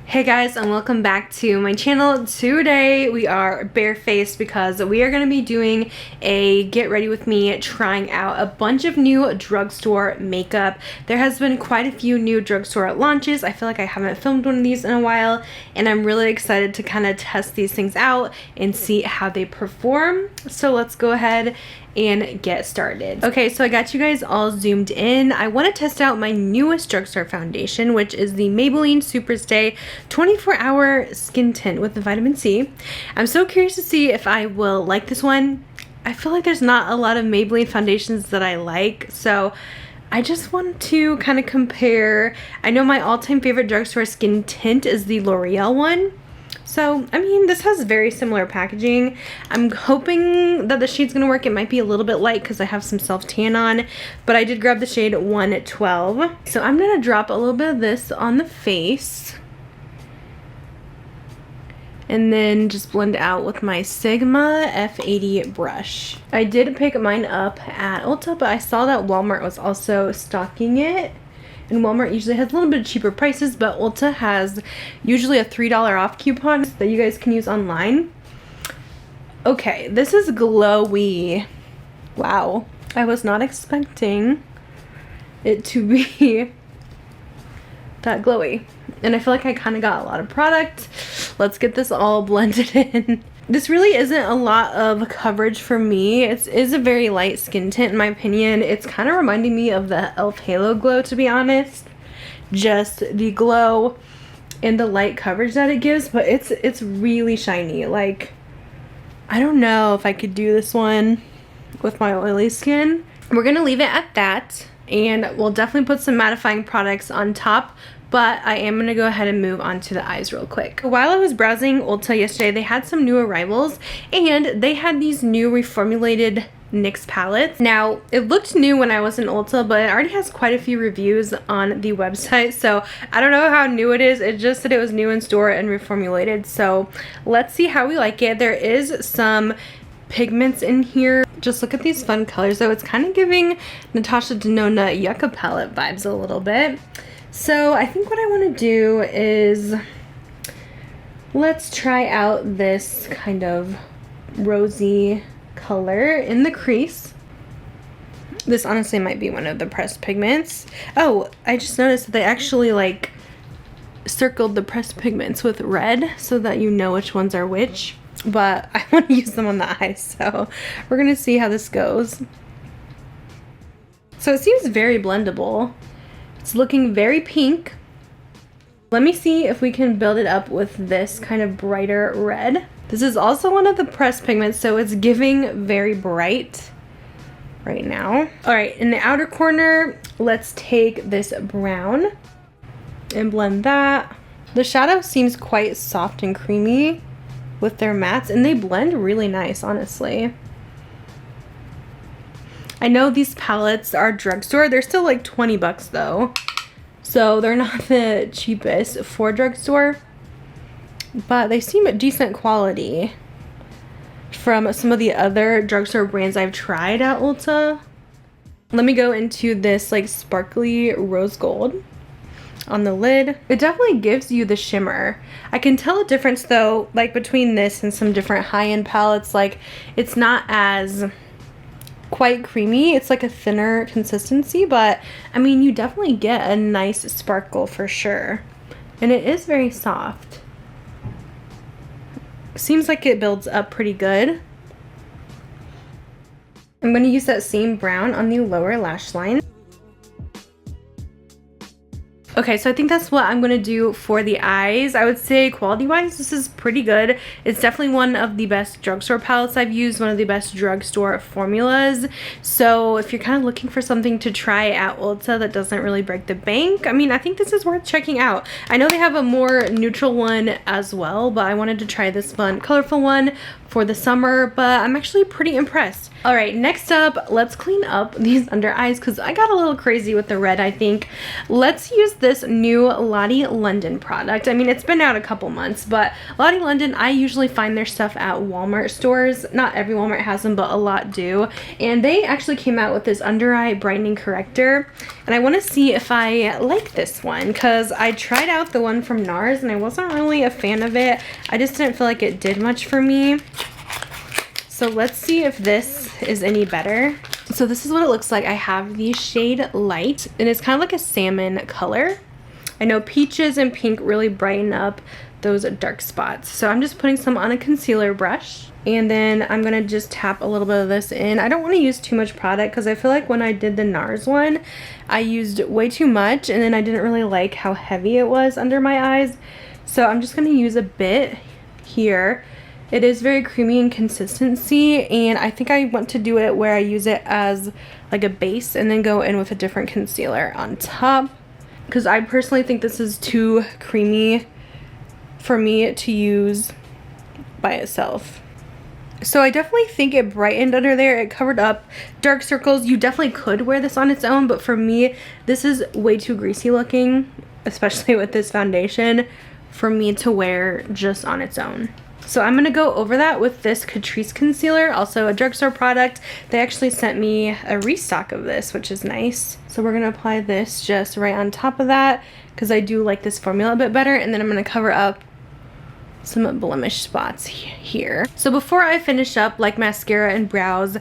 Hey guys, and welcome back to my channel. Today we are barefaced because we are going to be doing a get ready with me trying out a bunch of new drugstore makeup. There has been quite a few new drugstore launches. I feel like I haven't filmed one of these in a while, and I'm really excited to kind of test these things out and see how they perform. So let's go ahead and get started. Okay, so I got you guys all zoomed in. I want to test out my newest drugstore foundation, which is the Maybelline Superstay 24-hour skin tint with the vitamin C. I'm so curious to see if I will like this one. I feel like there's not a lot of Maybelline foundations that I like, so I just want to kind of compare. I know my all-time favorite drugstore skin tint is the L'Oreal one. So, I mean, this has very similar packaging. I'm hoping that the shade's going to work. It might be a little bit light because I have some self-tan on, but I did grab the shade 112. So I'm going to drop a little bit of this on the face and then just blend out with my Sigma F80 brush. I did pick mine up at Ulta, but I saw that Walmart was also stocking it. And Walmart usually has a little bit cheaper prices, but Ulta has usually a $3 off coupon that you guys can use online. Okay, this is glowy. Wow, I was not expecting it to be that glowy. And I feel like I kind of got a lot of product. Let's get this all blended in. This really isn't a lot of coverage for me. It is a very light skin tint in my opinion. It's kind of reminding me of the e.l.f. Halo Glow, to be honest. Just the glow and the light coverage that it gives, but it's really shiny. Like, I don't know if I could do this one with my oily skin. We're gonna leave it at that, and we'll definitely put some mattifying products on top. But I am going to go ahead and move on to the eyes real quick. While I was browsing Ulta yesterday, they had some new arrivals, and they had these new reformulated NYX palettes. Now, it looked new when I was in Ulta, but it already has quite a few reviews on the website, so I don't know how new it is. It just said it was new in store and reformulated, so let's see how we like it. There is some pigments in here. Just look at these fun colors, though. It's kind of giving Natasha Denona Yucca palette vibes a little bit. So I think what I want to do is let's try out this kind of rosy color in the crease. This honestly might be one of the pressed pigments. Oh, I just noticed that they actually like circled the pressed pigments with red so that you know which ones are which. But I want to use them on the eyes, so we're going to see how this goes. So it seems very blendable. It's looking very pink. Let me see if we can build it up with this kind of brighter red. This is also one of the pressed pigments, so it's giving very bright right now. All right, in the outer corner, let's take this brown and blend that. The shadow seems quite soft and creamy with their mattes, and they blend really nice, honestly. I know these palettes are drugstore. They're still like 20 bucks though. So they're not the cheapest for drugstore. But they seem decent quality from some of the other drugstore brands I've tried at Ulta. Let me go into this like sparkly rose gold on the lid. It definitely gives you the shimmer. I can tell a difference though, like between this and some different high-end palettes. Like, it's not as quite creamy. It's like a thinner consistency, but I mean, you definitely get a nice sparkle for sure. And it is very soft. Seems like it builds up pretty good. I'm going to use that same brown on the lower lash line. Okay, so I think that's what I'm going to do for the eyes. I would say quality-wise, this is pretty good. It's definitely one of the best drugstore palettes I've used, one of the best drugstore formulas. So if you're kind of looking for something to try at Ulta that doesn't really break the bank, I mean, I think this is worth checking out. I know they have a more neutral one as well, but I wanted to try this fun, colorful one for the summer, but I'm actually pretty impressed. All right, next up, let's clean up these under eyes because I got a little crazy with the red, I think. Let's use this this new Lottie London product. I mean, it's been out a couple months, but Lottie London, I usually find their stuff at Walmart stores. Not every Walmart has them, but a lot do. And they actually came out with this under eye brightening corrector. And I want to see if I like this one, because I tried out the one from NARS and I wasn't really a fan of it. I just didn't feel like it did much for me. So let's see if this is any better. So this is what it looks like. I have the shade Light, and it's kind of like a salmon color. I know peaches and pink really brighten up those dark spots. So I'm just putting some on a concealer brush, and then I'm gonna just tap a little bit of this in. I don't want to use too much product because I feel like when I did the NARS one, I used way too much, and then I didn't really like how heavy it was under my eyes. So I'm just gonna use a bit here. It is very creamy in consistency, and I think I want to do it where I use it as like a base and then go in with a different concealer on top, because I personally think this is too creamy for me to use by itself. So I definitely think it brightened under there. It covered up dark circles. You definitely could wear this on its own, but for me, this is way too greasy looking, especially with this foundation, for me to wear just on its own. So I'm going to go over that with this Catrice concealer, also a drugstore product. They actually sent me a restock of this, which is nice. So we're going to apply this just right on top of that, because I do like this formula a bit better. And then I'm going to cover up some blemish spots here. So before I finish up like mascara and brows,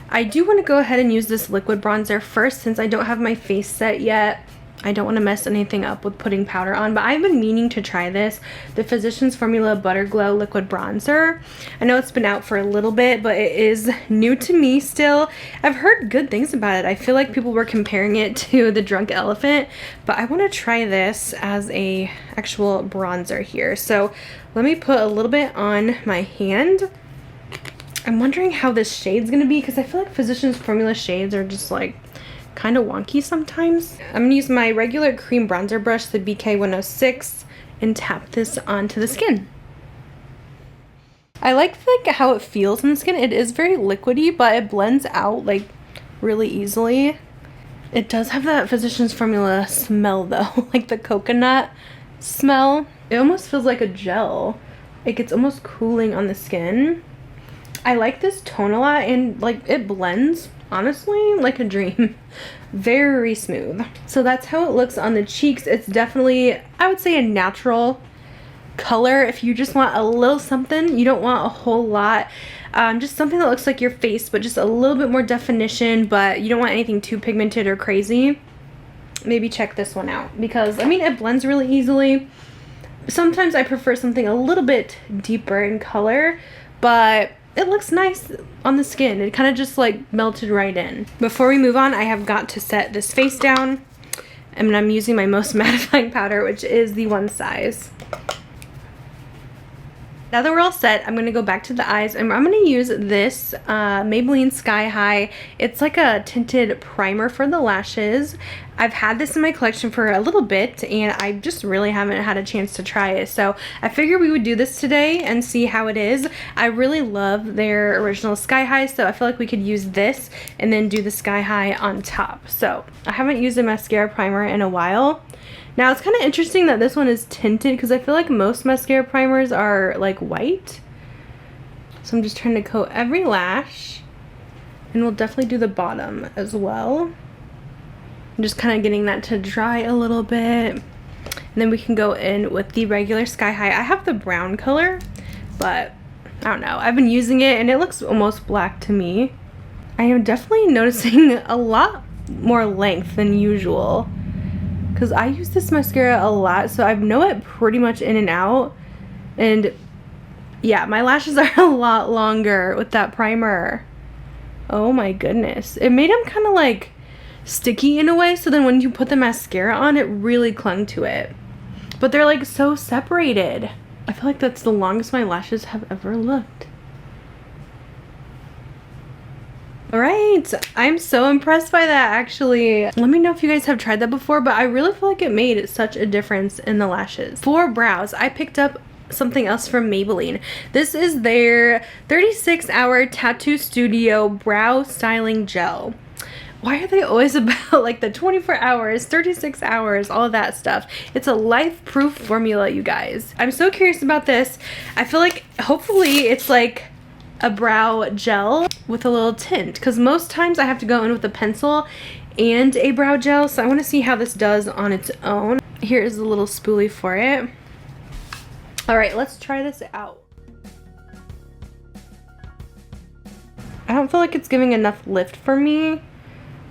I do want to go ahead and use this liquid bronzer first, since I don't have my face set yet. I don't want to mess anything up with putting powder on, but I've been meaning to try this, the Physicians Formula Butter Glow Liquid Bronzer. I know it's been out for a little bit, but it is new to me still. I've heard good things about it. I feel like people were comparing it to the Drunk Elephant, but I want to try this as a actual bronzer here. So let me put a little bit on my hand. I'm wondering how this shade's going to be, because I feel like Physicians Formula shades are just like kind of wonky sometimes. I'm gonna use my regular cream bronzer brush, the BK106, and tap this onto the skin. I like how it feels on the skin. It is very liquidy, but it blends out like really easily. It does have that Physicians Formula smell though, like the coconut smell. It almost feels like a gel. It gets almost cooling on the skin. I like this tone a lot, and like it blends honestly like a dream. Very smooth. So that's how it looks on the cheeks. It's definitely, I would say, a natural color. If you just want a little something, you don't want a whole lot, just something that looks like your face but just a little bit more definition, but you don't want anything too pigmented or crazy, maybe check this one out, because I mean it blends really easily. Sometimes I prefer something a little bit deeper in color, but it looks nice on the skin. It kind of just like melted right in. Before we move on, I have got to set this face down, and I'm using my most mattifying powder, which is the One Size. Now that we're all set, I'm going to go back to the eyes, and I'm going to use this Maybelline Sky High. It's like a tinted primer for the lashes. I've had this in my collection for a little bit, and I just really haven't had a chance to try it. So I figured we would do this today and see how it is. I really love their original Sky High, so I feel like we could use this and then do the Sky High on top. So I haven't used a mascara primer in a while. Now it's kind of interesting that this one is tinted, because I feel like most mascara primers are like white. So I'm just trying to coat every lash, and we'll definitely do the bottom as well. I'm just kind of getting that to dry a little bit, and then we can go in with the regular Sky High. I have the brown color, but I don't know. I've been using it and it looks almost black to me. I am definitely noticing a lot more length than usual, because I use this mascara a lot, so I know it pretty much in and out. And yeah, my lashes are a lot longer with that primer. Oh my goodness. It made them kind of like sticky in a way, so then when you put the mascara on, it really clung to it. But they're like so separated. I feel like that's the longest my lashes have ever looked. Alright, I'm so impressed by that actually. Let me know if you guys have tried that before, but I really feel like it made such a difference in the lashes. For brows, I picked up something else from Maybelline. This is their 36-hour Tattoo Studio Brow Styling Gel. Why are they always about like the 24 hours, 36 hours, all of that stuff? It's a life-proof formula, you guys. I'm so curious about this. I feel like hopefully it's like a brow gel with a little tint, because most times I have to go in with a pencil and a brow gel, so I want to see how this does on its own. Here is a little spoolie for it. All right, let's try this out. I don't feel like it's giving enough lift for me,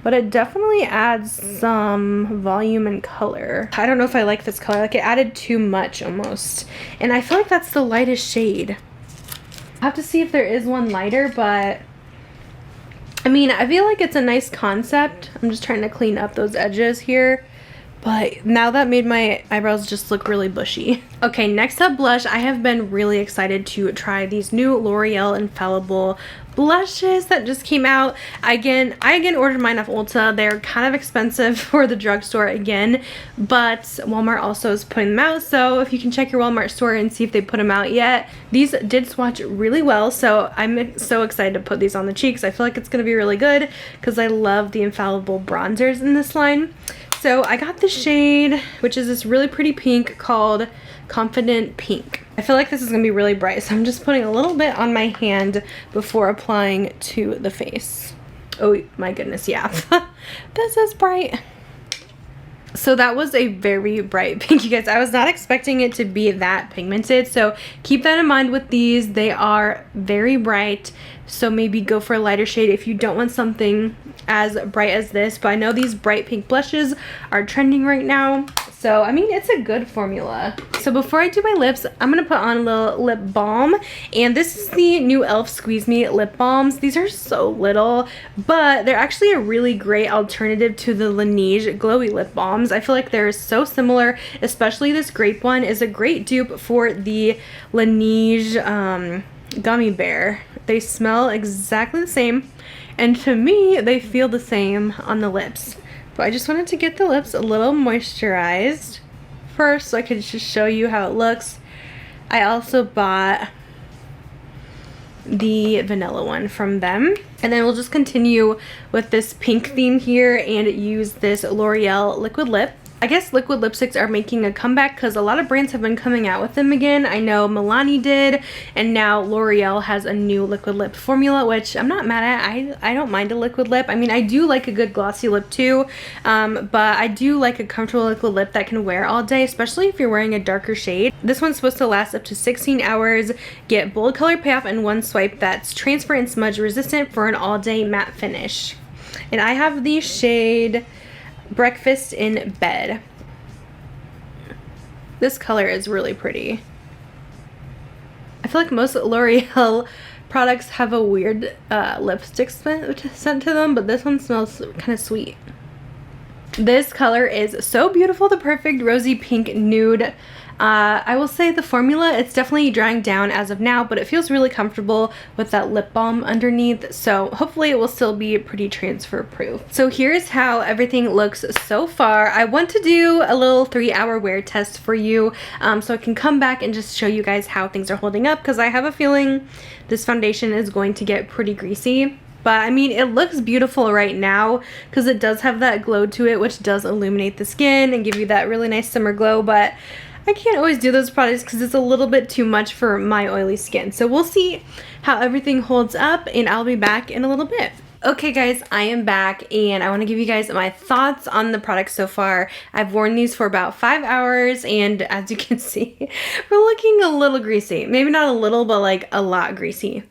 but it definitely adds some volume and color. I don't know if I like this color. Like, it added too much almost. And I feel like that's the lightest shade. I have to see if there is one lighter, but I mean, I feel like it's a nice concept. I'm just trying to clean up those edges here. But now that made my eyebrows just look really bushy. Okay, next up, blush. I have been really excited to try these new L'Oreal Infallible blushes that just came out. I again ordered mine off Ulta. They're kind of expensive for the drugstore again, but Walmart also is putting them out. So if you can check your Walmart store and see if they put them out yet. These did swatch really well, so I'm so excited to put these on the cheeks. I feel like it's gonna be really good because I love the Infallible bronzers in this line. So I got the shade, which is this really pretty pink called Confident Pink. I feel like this is gonna be really bright, so I'm just putting a little bit on my hand before applying to the face. Oh my goodness, yeah. This is bright. So that was a very bright pink, you guys. I was not expecting it to be that pigmented, so keep that in mind with these. They are very bright, so maybe go for a lighter shade if you don't want something as bright as this. But I know these bright pink blushes are trending right now, so I mean, it's a good formula. So before I do my lips, I'm gonna put on a little lip balm, and this is the new e.l.f. Squeeze Me lip balms. These are so little, but they're actually a really great alternative to the Laneige glowy lip balms. I feel like they're so similar, especially this grape one is a great dupe for the Laneige gummy bear. They smell exactly the same, and to me they feel the same on the lips. But I just wanted to get the lips a little moisturized first so I could just show you how it looks. I also bought the vanilla one from them, and then we'll just continue with this pink theme here and use this L'Oreal liquid lip. I guess liquid lipsticks are making a comeback because a lot of brands have been coming out with them again. I know Milani did, and now L'Oreal has a new liquid lip formula, which I'm not mad at. I don't mind a liquid lip. I mean, I do like a good glossy lip too, but I do like a comfortable liquid lip that can wear all day, especially if you're wearing a darker shade. This one's supposed to last up to 16 hours, get bold color payoff in one swipe that's transfer and smudge resistant for an all-day matte finish. And I have the shade Breakfast in Bed. This color is really pretty. I feel like most L'Oreal products have a weird lipstick scent to them, but this one smells kind of sweet. This color is so beautiful, the perfect rosy pink nude. I will say the formula, it's definitely drying down as of now, but it feels really comfortable with that lip balm underneath, so hopefully it will still be pretty transfer proof. So here's how everything looks so far. I want to do a little 3-hour wear test for you, so I can come back and just show you guys how things are holding up, because I have a feeling this foundation is going to get pretty greasy. But I mean, it looks beautiful right now because it does have that glow to it, which does illuminate the skin and give you that really nice summer glow. But I can't always do those products because it's a little bit too much for my oily skin. So we'll see how everything holds up, and I'll be back in a little bit. Okay guys, I am back, and I want to give you guys my thoughts on the products so far. I've worn these for about 5 hours, and as you can see, we're looking a little greasy. Maybe not a little, but like a lot greasy.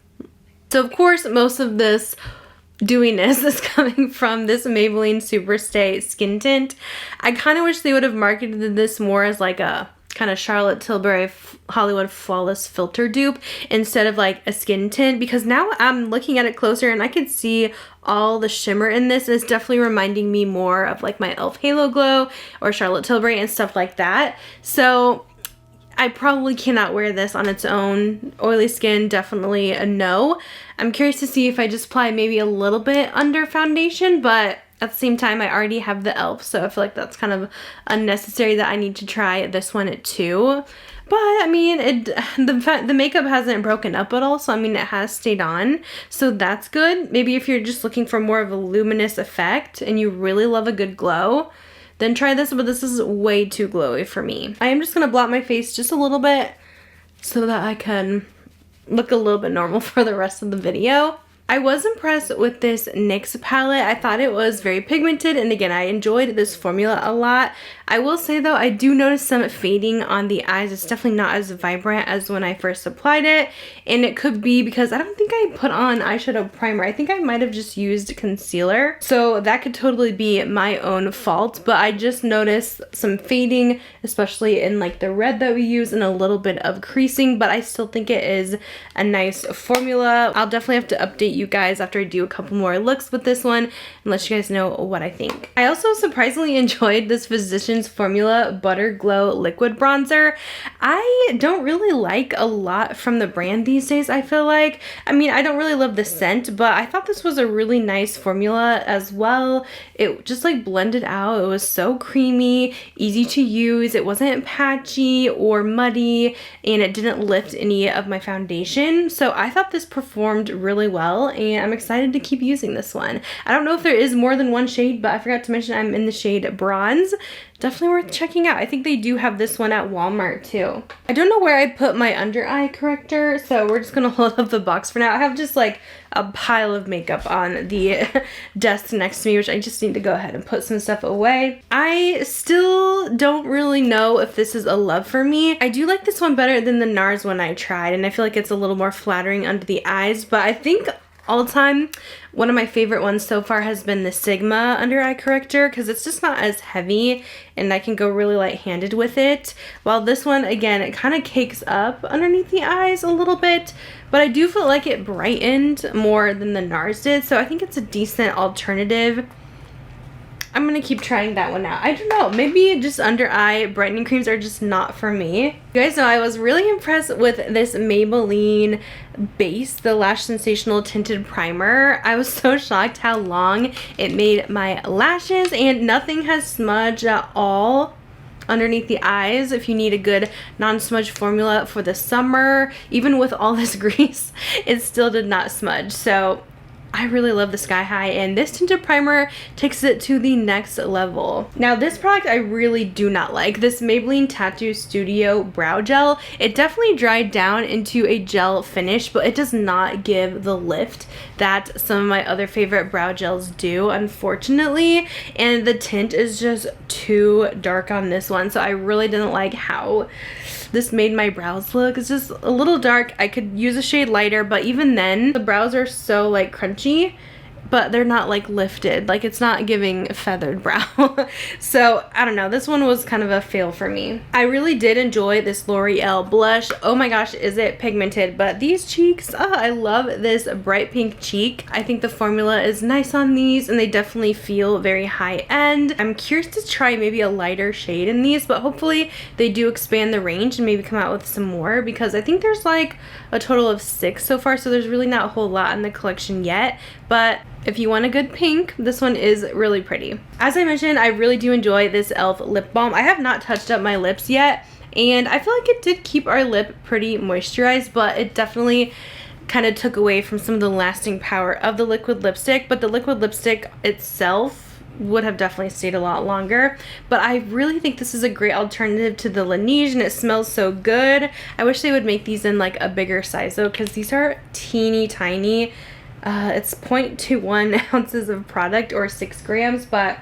So of course, most of this dewiness is coming from this Maybelline Superstay Skin Tint. I kind of wish they would have marketed this more as like a kind of Charlotte Tilbury Hollywood Flawless Filter dupe instead of like a skin tint, because now I'm looking at it closer and I can see all the shimmer in this. It's definitely reminding me more of like my e.l.f. Halo Glow or Charlotte Tilbury and stuff like that. So I probably cannot wear this on its own. Oily skin, definitely a no. I'm curious to see if I just apply maybe a little bit under foundation, but at the same time, I already have the e.l.f., so I feel like that's kind of unnecessary that I need to try this one too. But I mean, the makeup hasn't broken up at all, so I mean, it has stayed on, so that's good. Maybe if you're just looking for more of a luminous effect and you really love a good glow, then try this, but this is way too glowy for me. I am just gonna blot my face just a little bit so that I can look a little bit normal for the rest of the video. I was impressed with this NYX palette. I thought it was very pigmented, and again, I enjoyed this formula a lot. I will say though, I do notice some fading on the eyes. It's definitely not as vibrant as when I first applied it, and it could be because I don't think I put on eyeshadow primer. I think I might have just used concealer, so that could totally be my own fault, but I just noticed some fading, especially in like the red that we use, and a little bit of creasing, but I still think it is a nice formula. I'll definitely have to update you guys after I do a couple more looks with this one and let you guys know what I think. I also surprisingly enjoyed this Physicians Formula Butter Glow Liquid Bronzer. I don't really like a lot from the brand these days, I feel like. I mean, I don't really love the scent, but I thought this was a really nice formula as well. It just like blended out. It was so creamy, easy to use. It wasn't patchy or muddy, and it didn't lift any of my foundation. So I thought this performed really well, and I'm excited to keep using this one. I don't know if there is more than one shade, but I forgot to mention I'm in the shade Bronze. Definitely worth checking out. I think they do have this one at Walmart too. I don't know where I put my under eye corrector, so we're just gonna hold up the box for now. I have just like a pile of makeup on the desk next to me, which I just need to go ahead and put some stuff away. I still don't really know if this is a love for me. I do like this one better than the NARS one I tried, and I feel like it's a little more flattering under the eyes, but I think all time, one of my favorite ones so far has been the Sigma under eye corrector, because it's just not as heavy and I can go really light-handed with it. While this one, again, it kind of cakes up underneath the eyes a little bit, but I do feel like it brightened more than the NARS did, so I think it's a decent alternative. I'm gonna keep trying that one out. I don't know, maybe just under eye brightening creams are just not for me. You guys know I was really impressed with this Maybelline base, the Lash Sensational Tinted Primer. I was so shocked how long it made my lashes, and nothing has smudged at all underneath the eyes. If you need a good non-smudge formula for the summer, even with all this grease, it still did not smudge. So I really love the Sky High, and this tinted primer takes it to the next level. Now this product I really do not like, this Maybelline Tattoo Studio Brow Gel. It definitely dried down into a gel finish, but it does not give the lift that some of my other favorite brow gels do, unfortunately, and the tint is just too dark on this one, so I really didn't like how this made my brows look. It's just a little dark. I could use a shade lighter, but even then the brows are so like crunchy, but they're not like lifted, like it's not giving feathered brow. So I don't know, this one was kind of a fail for me. I really did enjoy this L'Oreal blush. Oh my gosh, is it pigmented, but these cheeks, I love this bright pink cheek. I think the formula is nice on these, and they definitely feel very high end. I'm curious to try maybe a lighter shade in these, but hopefully they do expand the range and maybe come out with some more, because I think there's like a total of 6 so far, so there's really not a whole lot in the collection yet. But if you want a good pink, this one is really pretty. As I mentioned, I really do enjoy this e.l.f. lip balm. I have not touched up my lips yet, and I feel like it did keep our lip pretty moisturized, but it definitely kind of took away from some of the lasting power of the liquid lipstick. But the liquid lipstick itself would have definitely stayed a lot longer. But I really think this is a great alternative to the Laneige, and it smells so good. I wish they would make these in like a bigger size though, because these are teeny tiny. It's 0.21 ounces of product, or 6 grams, but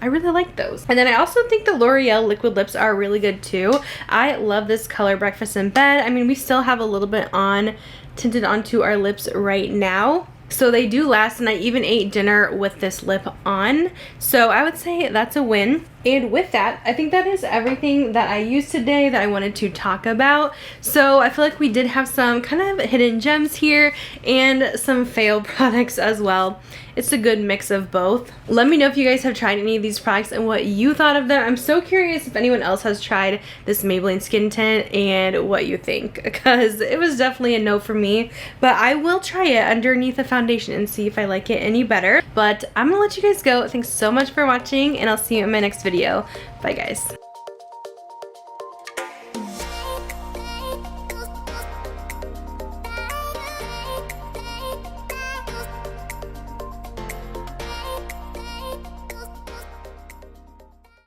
I really like those. And then I also think the L'Oreal liquid lips are really good too. I love this color Breakfast in Bed. I mean, we still have a little bit on tinted onto our lips right now, so they do last, and I even ate dinner with this lip on, so I would say that's a win. And with that, I think that is everything that I used today that I wanted to talk about. So I feel like we did have some kind of hidden gems here and some fail products as well. It's a good mix of both. Let me know if you guys have tried any of these products and what you thought of them. I'm so curious if anyone else has tried this Maybelline skin tint and what you think, because it was definitely a no for me. But I will try it underneath the foundation and see if I like it any better. But I'm gonna let you guys go. Thanks so much for watching, and I'll see you in my next video. Bye guys.